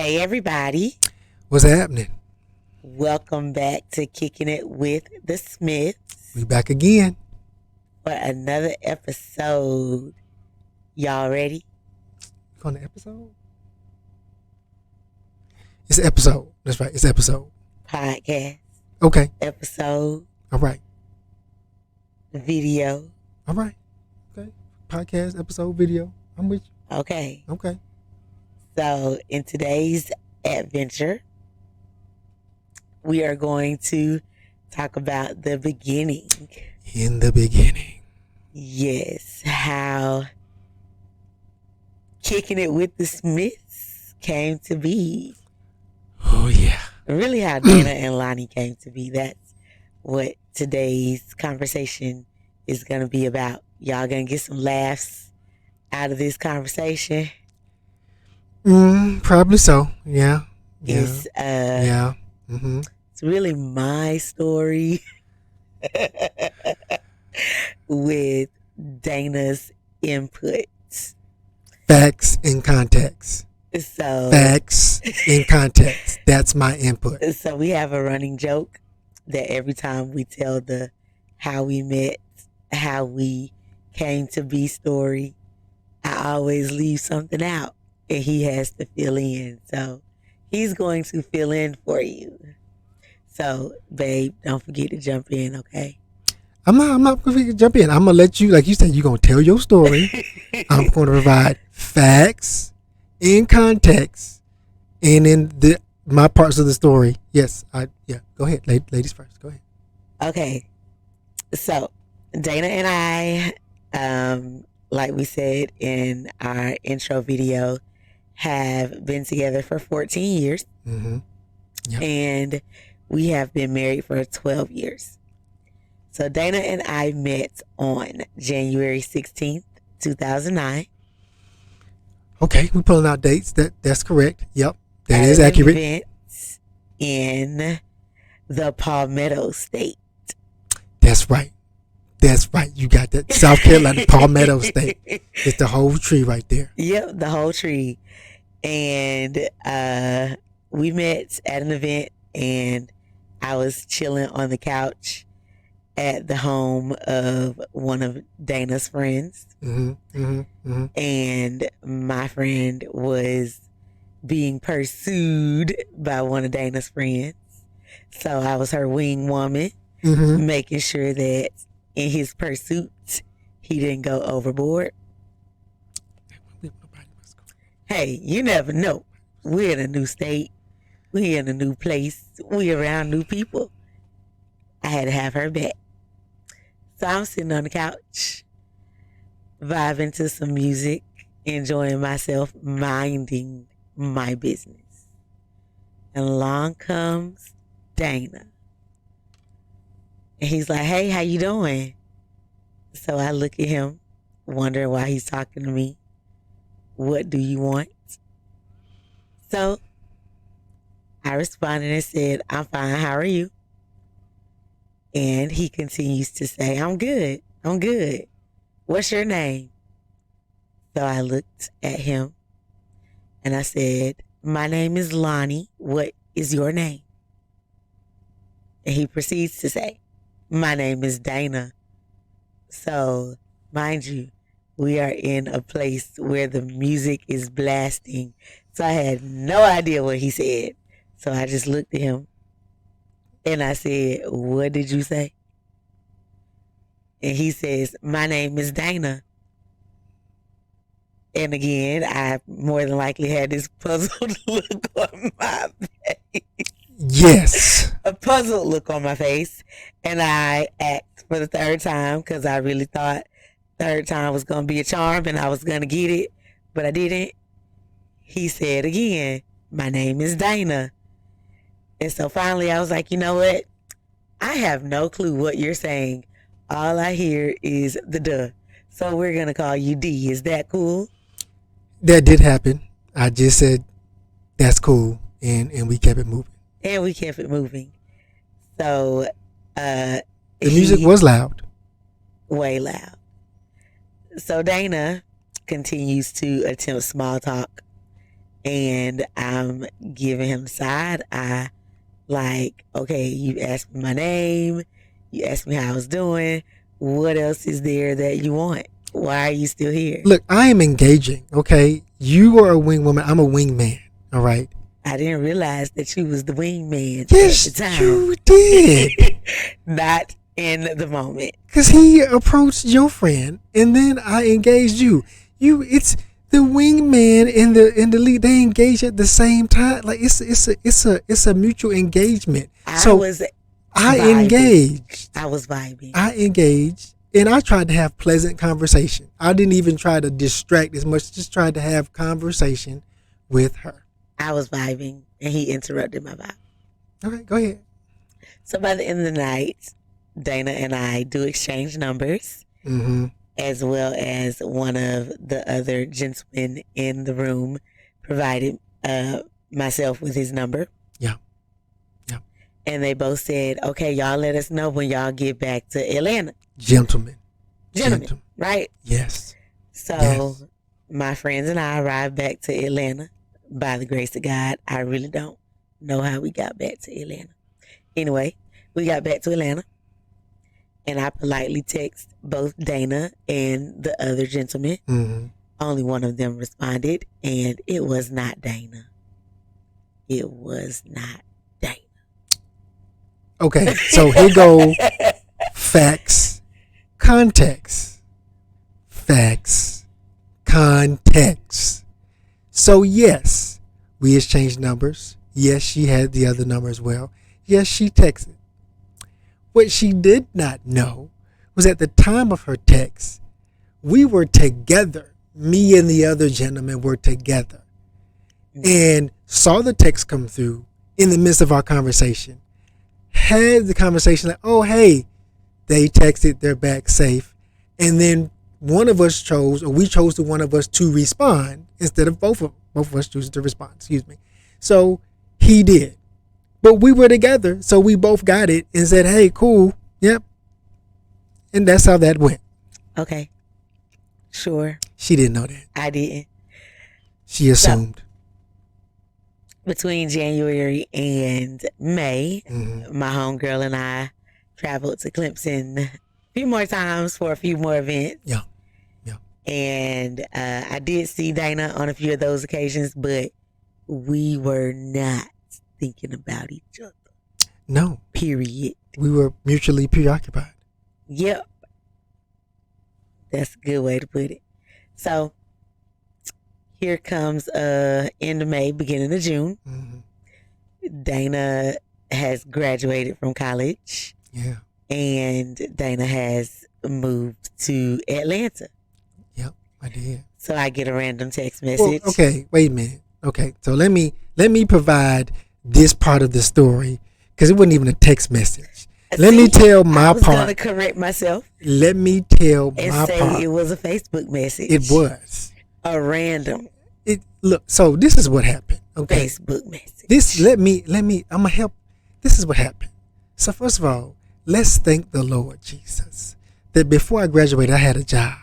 Hey, everybody. What's happening? Welcome back to Kicking It with the Smiths We back again. for another episode. Y'all ready? On the episode? It's an episode. That's right. It's an episode. Podcast, Okay. episode, All right. video. All right. Okay. Podcast, episode, video. I'm with you. Okay. Okay. So, in today's adventure, we are going to talk about the beginning. In the beginning. Yes, how Kicking It with the Smiths came to be. Oh, yeah. Really how Dana and Lonnie came to be. That's what today's conversation is going to be about. Y'all going to get some laughs out of this conversation. Probably so. Yeah. It's Yeah. Mm-hmm. it's really my story with Dana's input. Facts in context. So Facts in context. That's my input. So we have a running joke that every time we tell the how we met, how we came to be story, I always leave something out and he has to fill in. So he's going to fill in for you. So, babe, don't forget to jump in, okay? I'm not going to jump in. I'm going to let you, like you said, you're going to tell your story. I'm going to provide facts in context and in my parts of the story. Yes, go ahead. Ladies first. Go ahead. Okay. So, Dana and I, like we said in our intro video, have been together for 14 years. Mm-hmm. Yep. And we have been married for 12 years. So Dana and I met on January 16th, 2009. Okay, we're pulling out dates. That's correct. Yep, that at is an accurate. Event in the Palmetto State. That's right. You got that. South Carolina, Palmetto State. It's the whole tree right there. Yep, the whole tree. And we met at an event, and I was chilling on the couch at the home of one of Dana's friends. And my friend was being pursued by one of Dana's friends. So I was her wing woman, making sure that in his pursuit, he didn't go overboard. Hey, you never know. We're in a new state. We're in a new place. We're around new people. I had to have her back. So I'm sitting on the couch, vibing to some music, enjoying myself, minding my business. And along comes Dana. And he's like, hey, how you doing? So I look at him, wondering why he's talking to me. What do you want? So I responded and said, I'm fine. How are you? And he continues to say, I'm good. What's your name? So I looked at him and I said, my name is Lonnie. What is your name? And he proceeds to say, my name is Dana. So, mind you, we are in a place where the music is blasting. So I had no idea what he said. So I just looked at him and I said, what did you say? And he says, my name is Dana. And again, I more than likely had this puzzled look on my face. Yes. A puzzled look on my face. And I asked for the third time because I really thought third time was going to be a charm and I was going to get it. But I didn't. He said again, my name is Dana. And so finally I was like, you know what? I have no clue what you're saying. All I hear is the duh. So we're going to call you D. Is that cool? That did happen. I just said, that's cool. And we kept it moving. And we kept it moving. So the music was loud. Way loud. So Dana continues to attempt small talk. And I'm giving him the side eye, like, okay, you asked me my name, you asked me how I was doing. What else is there that you want? Why are you still here? Look, I am engaging, okay? You are a wing woman. I'm a wingman, all right? I didn't realize that you was the wingman Yes, at the time. you did. Not in the moment. Because he approached your friend, and then I engaged you. It's the wingman and the lead. They engage at the same time. Like it's a mutual engagement. I was engaged. I was vibing. I engaged, and I tried to have pleasant conversation. I didn't even try to distract as much. Just tried to have conversation with her. I was vibing, and he interrupted my vibe. Okay, go ahead. So by the end of the night, Dana and I do exchange numbers, as well as one of the other gentlemen in the room provided myself with his number. Yeah. And they both said, okay, y'all let us know when y'all get back to Atlanta. Gentlemen. Right? Yes. So my friends and I arrived back to Atlanta. By the grace of God, I really don't know how we got back to Atlanta. Anyway, we got back to Atlanta, and I politely text both Dana and the other gentleman. Only one of them responded, and it was not Dana. It was not Dana. Okay, so here go facts, context. Facts, context. So yes, we exchanged numbers. Yes, she had the other number as well. Yes, she texted. What she did not know was at the time of her text, we were together. Me and the other gentleman were together. And saw the text come through in the midst of our conversation. Had the conversation like, oh, hey, they texted, they're back safe. And then one of us chose, or we chose the one of us to respond instead of both of us choosing to respond. Excuse me. So he did. But we were together, so we both got it and said, hey, cool. Yep. And that's how that went. Okay. Sure. She didn't know that. I didn't. She assumed. So, between January and May, my homegirl and I traveled to Clemson a few more times for a few more events. Yeah. And I did see Dana on a few of those occasions, but we were not thinking about each other. No. Period. We were mutually preoccupied. Yep. That's a good way to put it. So here comes end of May, beginning of June. Dana has graduated from college. Yeah. And Dana has moved to Atlanta. Yep, I did. So I get a random text message. Well, okay, wait a minute. Okay, so let me provide this part of the story because it wasn't even a text message. Let me tell my part. I was going to correct myself. Let me tell my part. And say it was a Facebook message. It was a random. Look. So this is what happened. Okay. Facebook message. This let me. I'm gonna help. This is what happened. So first of all, let's thank the Lord Jesus that before I graduated, I had a job.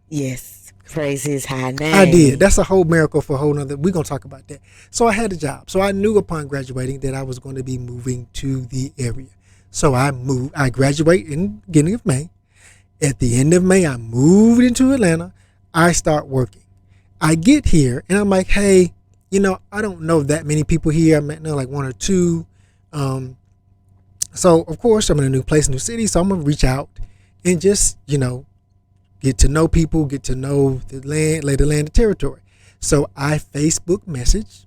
Yes. Praise his high name. I did. That's a whole miracle for a whole nother. We're going to talk about that. So I had a job. So I knew upon graduating that I was going to be moving to the area. So I moved. I graduated in the beginning of May. At the end of May, I moved into Atlanta. I start working. I get here and I'm like, hey, I don't know that many people here. I met like one or two. So of course I'm in a new place, new city. So I'm going to reach out and just, get to know people, get to know the land, lay the land, the territory. So I Facebook message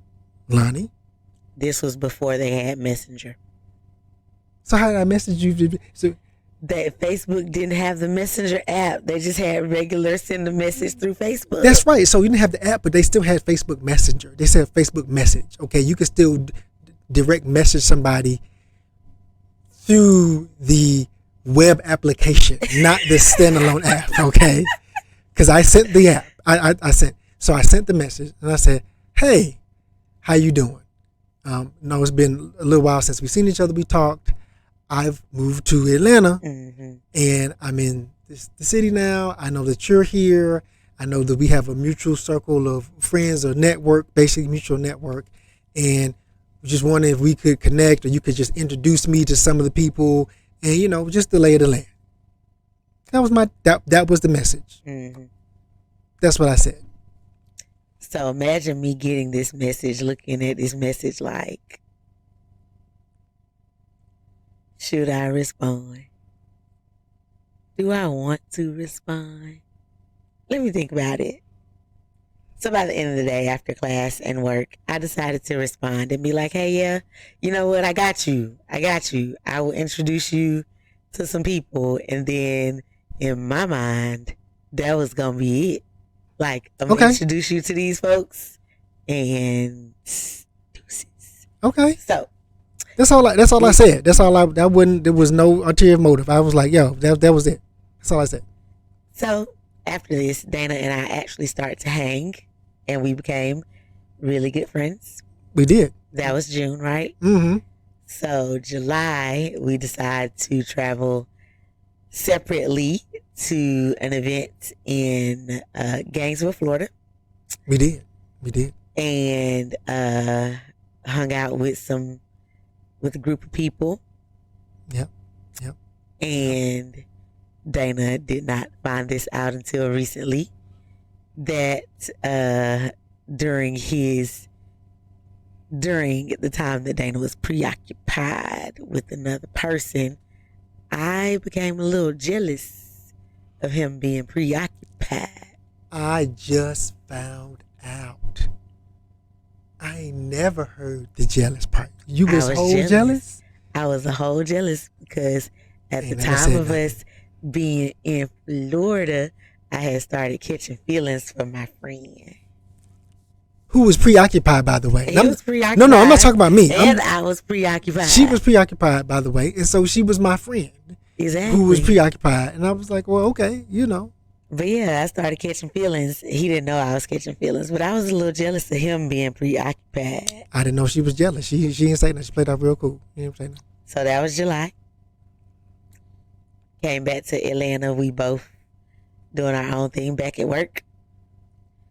Lonnie. This was before they had Messenger. So how did I message you? So that Facebook didn't have the Messenger app. They just had regular send a message through Facebook. That's right. So you didn't have the app, but they still had Facebook Messenger. They said Facebook message. Okay, you could still direct message somebody through the web application, not the standalone app, okay? Because I sent the app. I sent the message and I said, hey, how you doing? No, it's been a little while since we've seen each other. We talked. I've moved to Atlanta and I'm in the city now. I know that you're here. I know that we have a mutual circle of friends or network, basically mutual network, and just wondering if we could connect or you could just introduce me to some of the people and, you know, just the lay of the land. That was that was the message. Mm-hmm. That's what I said. So imagine me getting this message, looking at this message like, should I respond? Do I want to respond? Let me think about it. So by the end of the day, after class and work, I decided to respond and be like, hey, yeah, you know what? I got you. I will introduce you to some people. And then in my mind, that was going to be it. Like, I'm going to introduce you to these folks and deuces. Okay. So. That's all I said. There was no ulterior motive. I was like, yo, that was it. That's all I said. So after this, Dana and I actually started to hang, and we became really good friends. We did. That was June, right? Mm-hmm. So July, we decided to travel separately to an event in Gainesville, Florida. We did. And hung out with a group of people. Yep. And Dana did not find this out until recently that during the time that Dana was preoccupied with another person, I became a little jealous of him being preoccupied. I just found out. I ain't never heard the jealous part. You was whole jealous? I was a whole jealous because at the time of us being in Florida, I had started catching feelings for my friend. Who was preoccupied, by the way? He was preoccupied. No, I'm not talking about me. And I was preoccupied. She was preoccupied, by the way, and so she was my friend. Exactly. Who was preoccupied. And I was like, well, okay, you know. But yeah, I started catching feelings. He didn't know I was catching feelings, but I was a little jealous of him being preoccupied. I didn't know she was jealous. She didn't say nothing. She played off real cool. You know what I'm saying? So that was July. Came back to Atlanta. We both doing our own thing back at work.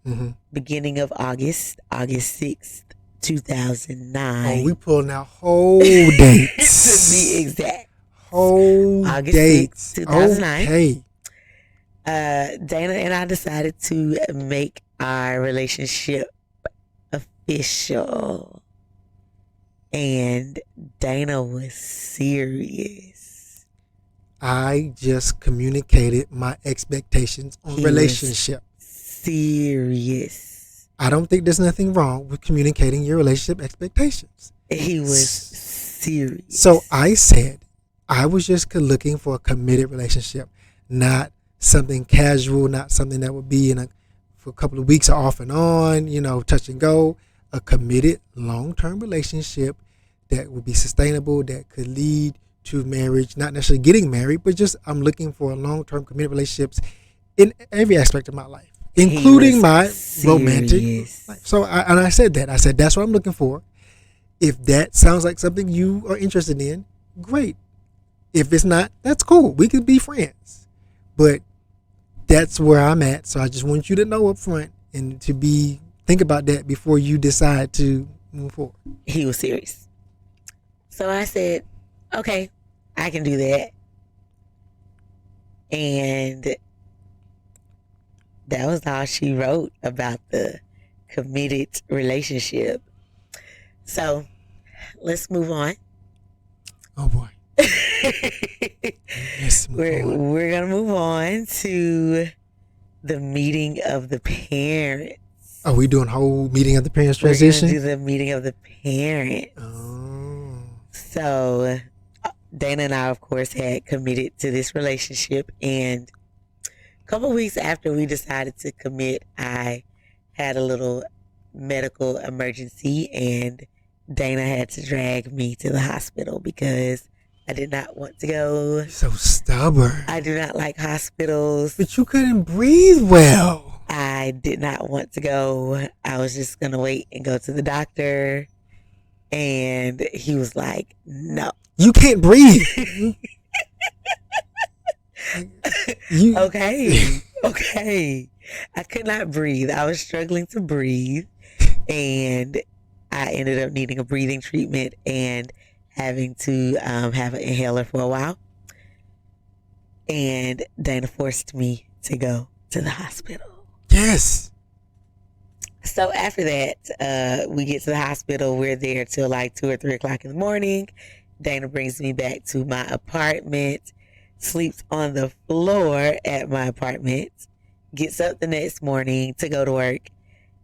Mm-hmm. Beginning of August 6th, 2009. Oh, we pulling out whole dates. To be exact. Whole August dates. 6th, 2009. Okay. Dana and I decided to make our relationship official. And Dana was serious. I just communicated my expectations on relationship. Serious. I don't think there's nothing wrong with communicating your relationship expectations. He was serious. So I said I was just looking for a committed relationship, not something casual, not something that would be for a couple of weeks off and on, you know, touch and go. A committed long-term relationship that would be sustainable, that could lead to marriage, not necessarily getting married, but just I'm looking for a long-term committed relationships in every aspect of my life, including my romantic life. So I said that. I said, that's what I'm looking for. If that sounds like something you are interested in, great. If it's not, that's cool. We could be friends. But that's where I'm at. So I just want you to know up front and to think about that before you decide to move forward. He was serious. So I said, okay, I can do that. And that was all she wrote about the committed relationship. So let's move on. Oh boy. We're gonna move on to the meeting of the parents. Are we doing whole meeting of the parents transition? We're gonna do the meeting of the parents. Oh. So Dana and I, of course, had committed to this relationship, and a couple of weeks after we decided to commit, I had a little medical emergency, and Dana had to drag me to the hospital because I did not want to go. So stubborn. I do not like hospitals. But you couldn't breathe well. I did not want to go. I was just going to wait and go to the doctor. And he was like, no. You can't breathe. Okay. I could not breathe. I was struggling to breathe, and I ended up needing a breathing treatment and having to have an inhaler for a while. And Dana forced me to go to the hospital. Yes. So after that, we get to the hospital. We're there till like 2 or 3 o'clock in the morning. Dana brings me back to my apartment, sleeps on the floor at my apartment, gets up the next morning to go to work,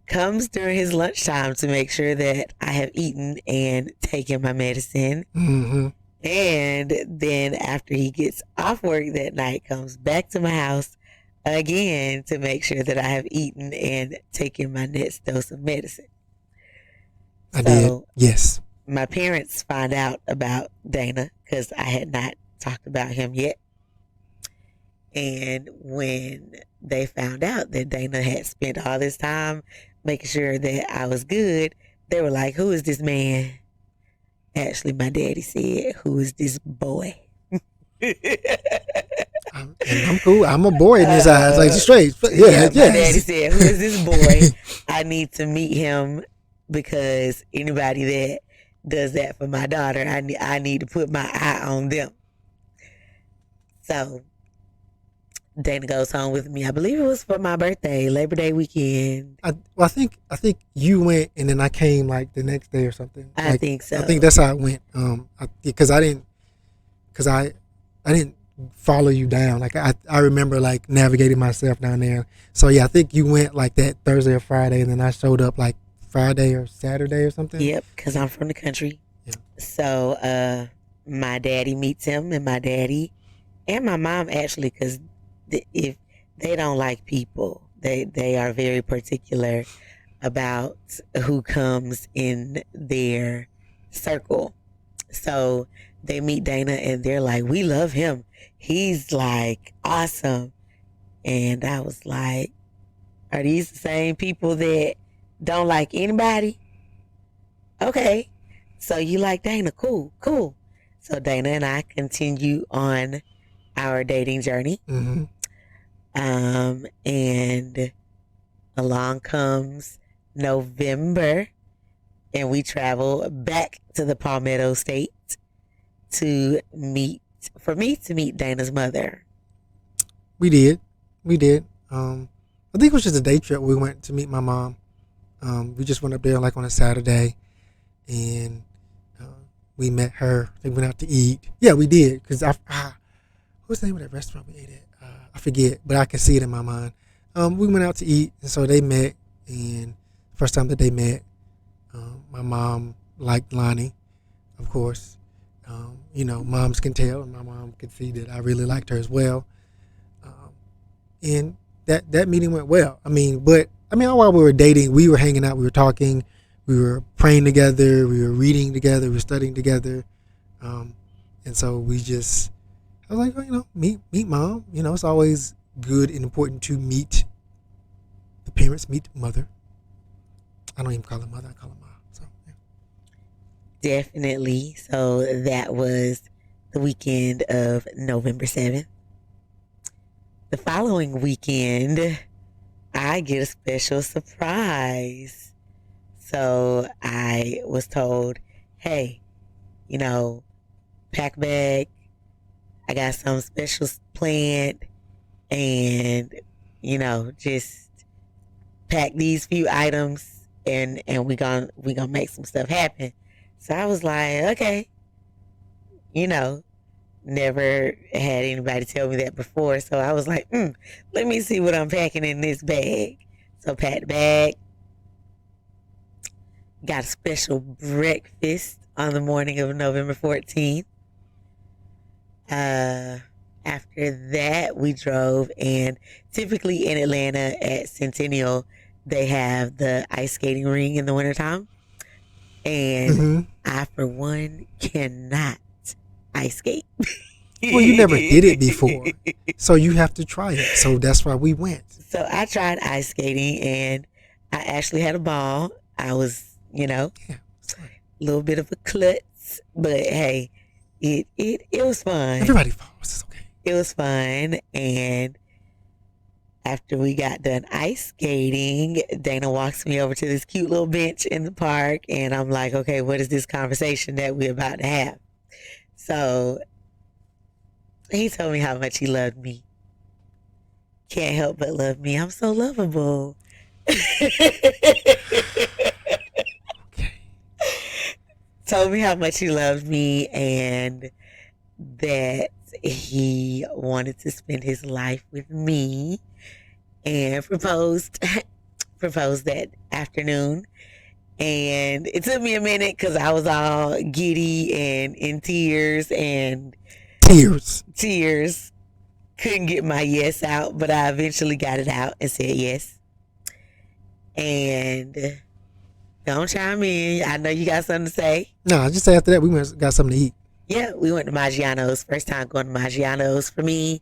comes during his lunchtime to make sure that I have eaten and taken my medicine. Mm-hmm. And then after he gets off work that night, comes back to my house again to make sure that I have eaten and taken my next dose of medicine. I did. Yes. My parents find out about Dana because I had not talked about him yet. And when they found out that Dana had spent all this time making sure that I was good, they were like, "Who is this man?" Actually, my daddy said, "Who is this boy?" I'm cool. I'm a boy in his eyes. Like, straight. Yeah. My daddy said, "Who is this boy? I need to meet him because anybody that does that for my daughter, I need to put my eye on them." So Dana goes home with me. I believe it was for my birthday, Labor Day weekend. I think you went, and then I came like the next day or something. I think so. I think that's how it went. Because I didn't follow you down. Like I remember like navigating myself down there. So yeah, I think you went like that Thursday or Friday, and then I showed up like Friday or Saturday or something. Yep, because I'm from the country. Yeah. So my daddy meets him, and my daddy and my mom actually, because if they don't like people, they are very particular about who comes in their circle. So they meet Dana and they're like, "We love him. He's like awesome." And I was like, "Are these the same people that don't like anybody?" Okay. So you like Dana. Cool. So Dana and I continue on our dating journey. Mm-hmm. And along comes November, and we travel back to the Palmetto State for me to meet Dana's mother. We did. I think it was just a day trip. We went to meet my mom. We just went up there like on a Saturday, and we met her. They went out to eat. Yeah, we did. Because what's the name of that restaurant we ate at? I forget, but I can see it in my mind. We went out to eat, and so they met. And first time that they met, my mom liked Lonnie, of course. Moms can tell, and my mom could see that I really liked her as well. And that meeting went well. While we were dating, we were hanging out, we were talking, we were praying together, we were reading together, we were studying together. And so I was like, meet mom. It's always good and important to meet the parents, meet mother. I don't even call her mother, I call her mom. So, yeah. Definitely. So that was the weekend of November 7th. The following weekend, I get a special surprise. So I was told, "Hey, pack a bag. I got some specials planned, and just pack these few items, and we gonna make some stuff happen." So I was like, okay, never had anybody tell me that before. So I was like, let me see what I'm packing in this bag. So packed the bag, got a special breakfast on the morning of November 14th. After that, we drove, and typically in Atlanta at Centennial, they have the ice skating ring in the wintertime. And I, for one, cannot ice skate. Well, you never did it before, so you have to try it. So that's why we went. So I tried ice skating, and I actually had a ball. I was, a little bit of a klutz, but hey, it was fun. Everybody falls. It's okay. It was fun, and after we got done ice skating, Dana walks me over to this cute little bench in the park, and I'm like, okay, what is this conversation that we're about to have? So he told me how much he loved me. Can't help but love me. I'm so lovable. Told me how much he loved me and that he wanted to spend his life with me, and proposed that afternoon. And it took me a minute because I was all giddy and in tears. Couldn't get my yes out, but I eventually got it out and said yes. And don't chime in. I know you got something to say. No, just say after that we got something to eat. Yeah, we went to Maggiano's. First time going to Maggiano's for me.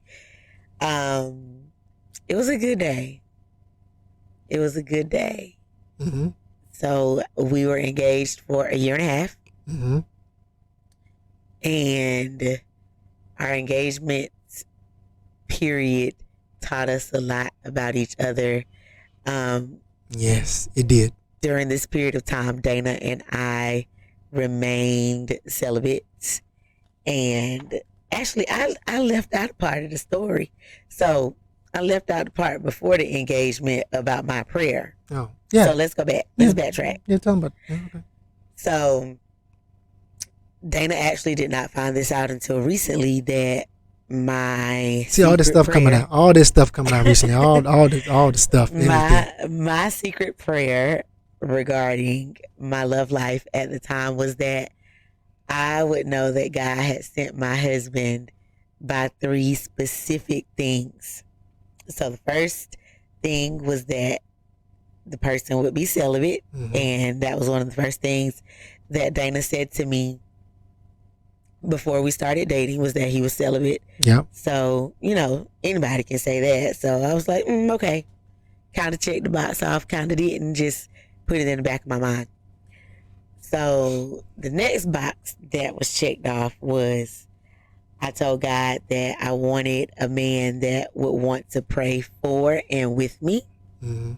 It was a good day. Mm-hmm. So we were engaged for a year and a half. Mm-hmm. And our engagement period taught us a lot about each other. Yes, it did. During this period of time, Dana and I remained celibate. And actually, I left out a part of the story. So I left out the part before the engagement about my prayer. Oh, yeah. So let's go back. Let's backtrack. Yeah, tell them about it. Okay. So Dana actually did not find this out until recently that my all this stuff coming out. All this stuff coming out recently. all the stuff. My secret prayer regarding my love life at the time was that I would know that God had sent my husband by 3 specific things. So the first thing was that the person would be celibate. Mm-hmm. And that was one of the first things that Dana said to me before we started dating, was that he was celibate. Yeah. So, anybody can say that. So I was like, okay. Kind of checked the box off, kind of didn't, just put it in the back of my mind. So the next box that was checked off was, I told God that I wanted a man that would want to pray for and with me. Mm-hmm.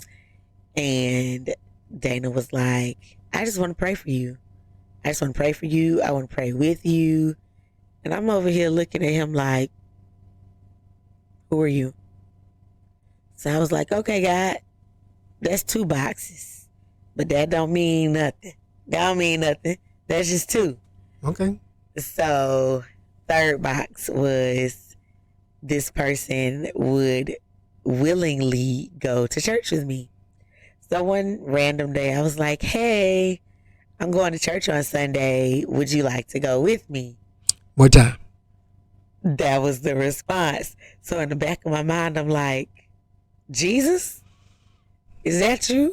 And Dana was like, I just want to pray for you. I just want to pray for you. I want to pray with you. And I'm over here looking at him like, who are you? So I was like, okay, God, that's 2 boxes. But that don't mean nothing. That don't mean nothing. That's just 2. Okay. So 3rd box was, this person would willingly go to church with me. So one random day I was like, hey, I'm going to church on Sunday. Would you like to go with me? What time? That was the response. So in the back of my mind, I'm like, Jesus? Is that you?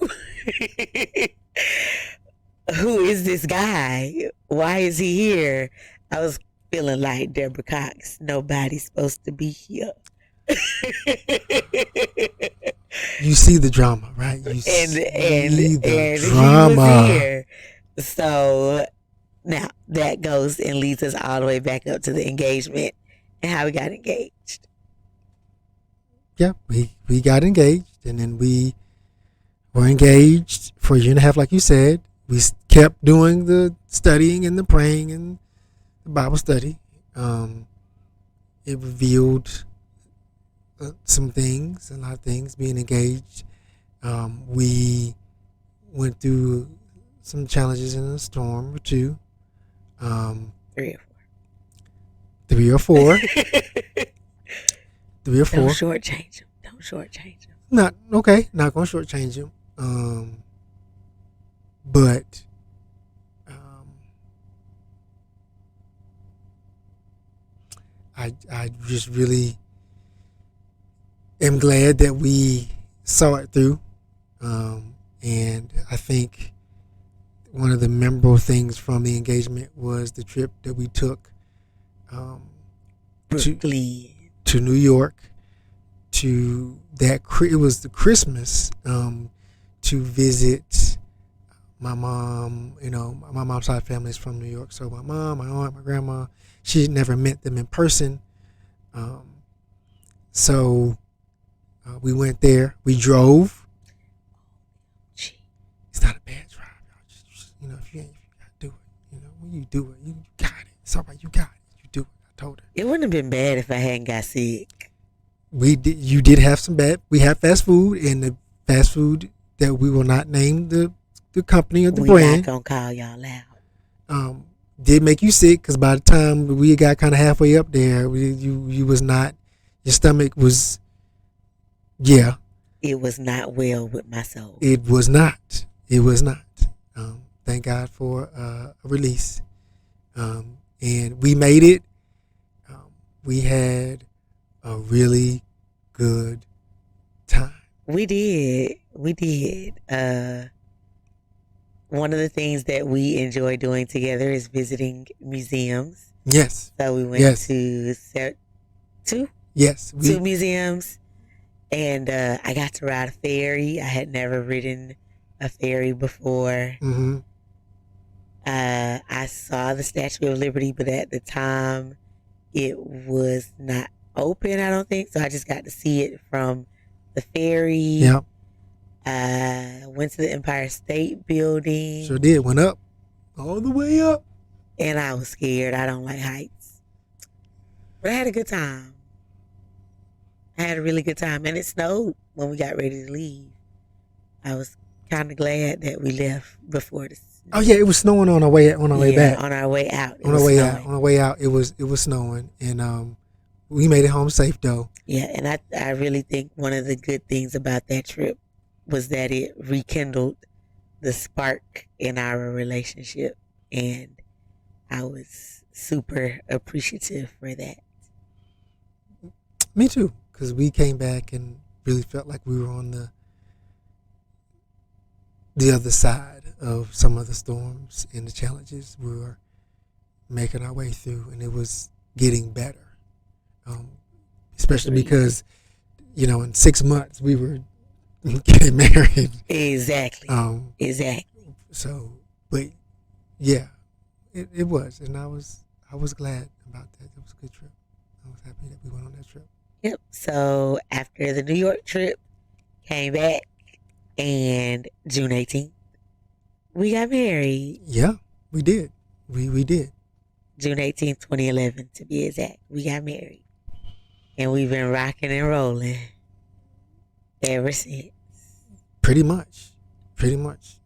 Who is this guy? Why is he here? I was feeling like Deborah Cox. Nobody's supposed to be here. You see the drama, right? You see the drama. He was here. So now that goes and leads us all the way back up to the engagement and how we got engaged. Yeah, we got engaged, and then we were engaged for a year and a half, like you said. We kept doing the studying and the praying and the Bible study. It revealed some things, a lot of things, being engaged. We went through some challenges in a storm or 2. 3 or 4. 3 or 4. Don't shortchange him. Not okay. Not gonna shortchange him. But I just really am glad that we saw it through. And I think one of the memorable things from the engagement was the trip that we took to New York. It was the Christmas to visit my mom. My mom's side family is from New York, so my mom, my aunt, my grandma. She never met them in person, so We went there. We drove. Gee. It's not a bad drive, y'all. Just, if you gotta do it. When you do it, you got it. It's all right. You got it. You do it. I told her. It wouldn't have been bad if I hadn't got sick. We did. You did have some bad. We had fast food, and the fast food that we will not name the company or the We're brand. not gonna call y'all out. Did make you sick because by the time we got kind of halfway up there, you was not. Your stomach was. Yeah. It was not well with my soul. It was not. It was not. Thank God for a release. And we made it. We had a really good time. We did. We did. One of the things that we enjoy doing together is visiting museums. Yes. So we went Yes. to two Yes. museums, and I got to ride a ferry. I had never ridden a ferry before. Mm-hmm. I saw the Statue of Liberty, but at the time it was not open, I don't think. So I just got to see it from the ferry. Yep. Went to the Empire State Building. Sure did. Went up. All the way up. And I was scared. I don't like heights. But I had a good time. I had a really good time. And it snowed when we got ready to leave. I was kind of glad that we left before the snow. Oh yeah, it was snowing on our way back. On our way out. On our way out, it was snowing, and we made it home safe though. Yeah, and I really think one of the good things about that trip was that it rekindled the spark in our relationship, and I was super appreciative for that. Me too, because we came back and really felt like we were on the other side of some of the storms and the challenges we were making our way through, and it was getting better. Especially because, in 6 months we were getting married. Exactly. Exactly. So, but yeah, it was, and I was glad about that. It was a good trip. I was happy that we went on that trip. Yep. So after the New York trip, came back, and June 18th, we got married. Yeah, we did. We did. June 18th, 2011, to be exact. We got married. And we've been rocking and rolling ever since. Pretty much. That's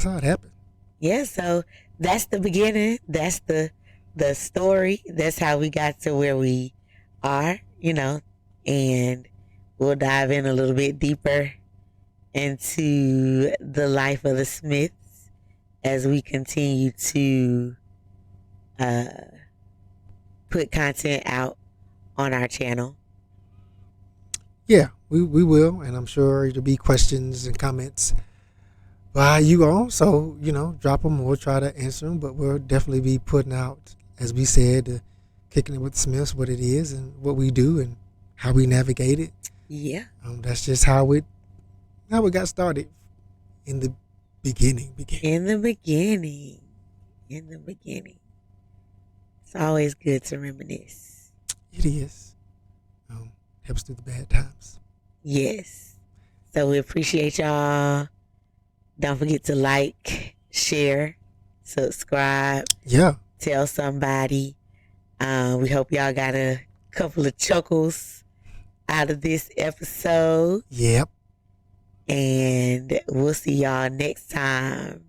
how it happened. Yeah, so that's the beginning. That's the story. That's how we got to where we are, and we'll dive in a little bit deeper into the life of the Smiths as we continue to put content out on our channel. Yeah, we will, and I'm sure there'll be questions and comments by you all. So, drop them. We'll try to answer them, but we'll definitely be putting out, as we said, Kicking It with the Smiths, what it is and what we do and how we navigate it. Yeah. That's just how it got started in the beginning. In the beginning. It's always good to reminisce. It is. Helps through the bad times. Yes. So we appreciate y'all. Don't forget to like, share, subscribe. Yeah. Tell somebody. We hope y'all got a couple of chuckles out of this episode. Yep. And we'll see y'all next time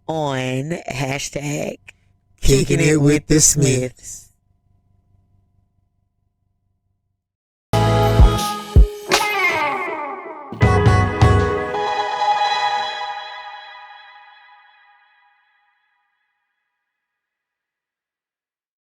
on # Kicking It with the Smiths.